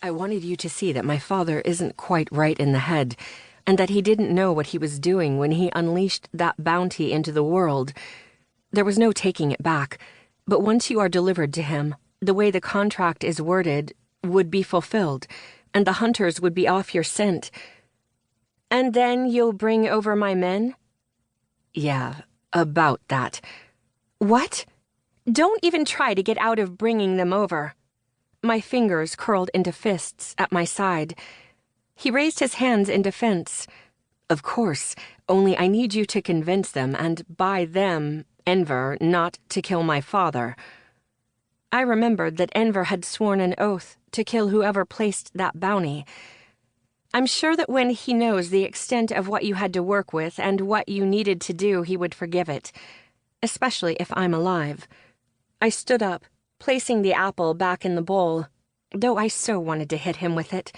I wanted you to see that my father isn't quite right in the head, and that he didn't know what he was doing when he unleashed that bounty into the world. There was no taking it back, but once you are delivered to him, the way the contract is worded would be fulfilled, and the hunters would be off your scent. And then you'll bring over my men? Yeah, about that. What? Don't even try to get out of bringing them over. My fingers curled into fists at my side. He raised his hands in defense. Of course, only I need you to convince them, and by them, Enver, not to kill my father. I remembered that Enver had sworn an oath to kill whoever placed that bounty. I'm sure that when he knows the extent of what you had to work with and what you needed to do, he would forgive it, especially if I'm alive. I stood up, placing the apple back in the bowl, though I so wanted to hit him with it.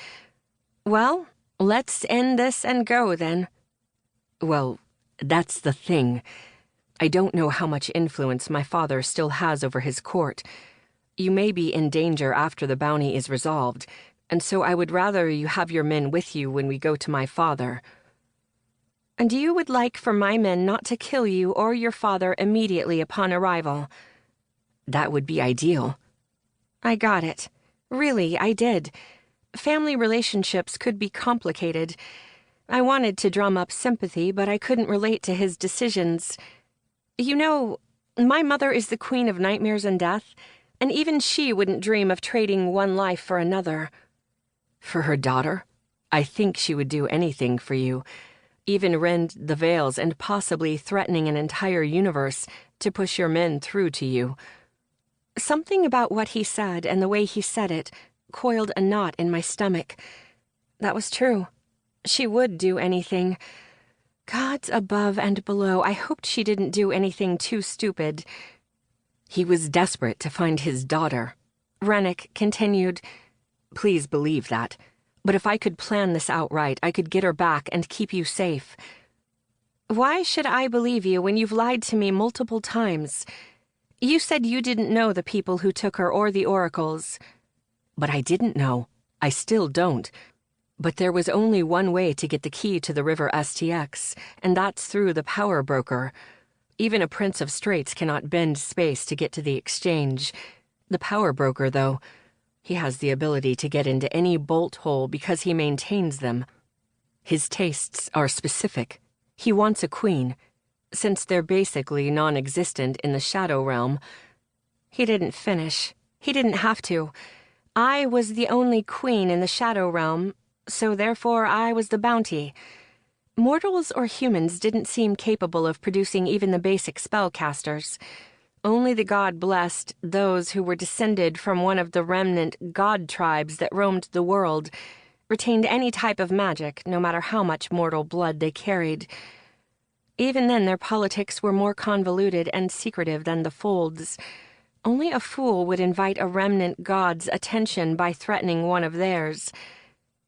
Well, let's end this and go, then. Well, that's the thing. I don't know how much influence my father still has over his court. You may be in danger after the bounty is resolved, and so I would rather you have your men with you when we go to my father. And you would like for my men not to kill you or your father immediately upon arrival? That would be ideal. I got it. Really, I did. Family relationships could be complicated. I wanted to drum up sympathy, but I couldn't relate to his decisions. You know, my mother is the queen of nightmares and death, and even she wouldn't dream of trading one life for another. For her daughter? I think she would do anything for you, even rend the veils and possibly threatening an entire universe to push your men through to you. Something about what he said and the way he said it coiled a knot in my stomach. That was true. She would do anything. Gods above and below, I hoped she didn't do anything too stupid. He was desperate to find his daughter. Rennick continued, Please believe that. But if I could plan this out right, I could get her back and keep you safe. Why should I believe you when you've lied to me multiple times? You said you didn't know the people who took her or the oracles. But I didn't know. I still don't. But there was only one way to get the key to the river STX, and that's through the power broker. Even a prince of straits cannot bend space to get to the exchange. The power broker, though, he has the ability to get into any bolt hole because he maintains them. His tastes are specific. He wants a queen, since they're basically non-existent in the shadow realm. He didn't finish. He didn't have to. I was the only queen in the shadow realm, so therefore I was the bounty. Mortals or humans didn't seem capable of producing even the basic spellcasters. Only the god blessed those who were descended from one of the remnant god tribes that roamed the world, retained any type of magic, no matter how much mortal blood they carried. Even then, their politics were more convoluted and secretive than the Folds. Only a fool would invite a remnant god's attention by threatening one of theirs.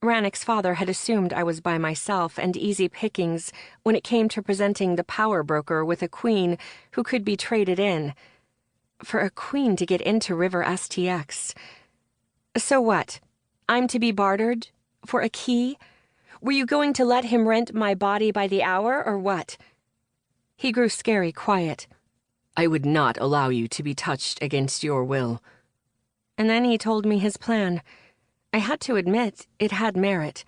Rannick's father had assumed I was by myself and easy pickings when it came to presenting the power broker with a queen who could be traded in. For a queen to get into River STX. So what? I'm to be bartered? For a key? Were you going to let him rent my body by the hour, or what? He grew scary quiet. I would not allow you to be touched against your will. And then he told me his plan. I had to admit it had merit,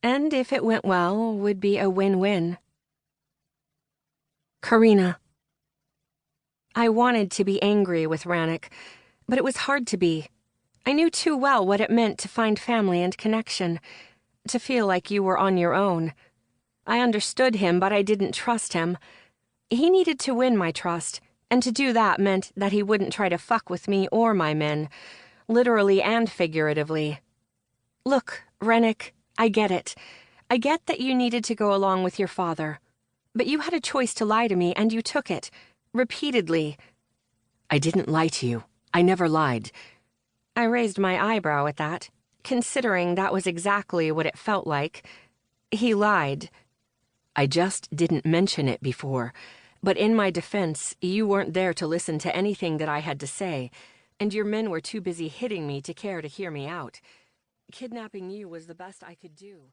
and if it went well, would be a win-win. Karina. I wanted to be angry with Rannick, but it was hard to be. I knew too well what it meant to find family and connection, to feel like you were on your own. I understood him, but I didn't trust him. He needed to win my trust, and to do that meant that he wouldn't try to fuck with me or my men, literally and figuratively. Look, Rennick, I get it. I get that you needed to go along with your father. But you had a choice to lie to me, and you took it. Repeatedly. I didn't lie to you. I never lied. I raised my eyebrow at that, considering that was exactly what it felt like. He lied. I just didn't mention it before. But in my defense, you weren't there to listen to anything that I had to say, and your men were too busy hitting me to care to hear me out. Kidnapping you was the best I could do.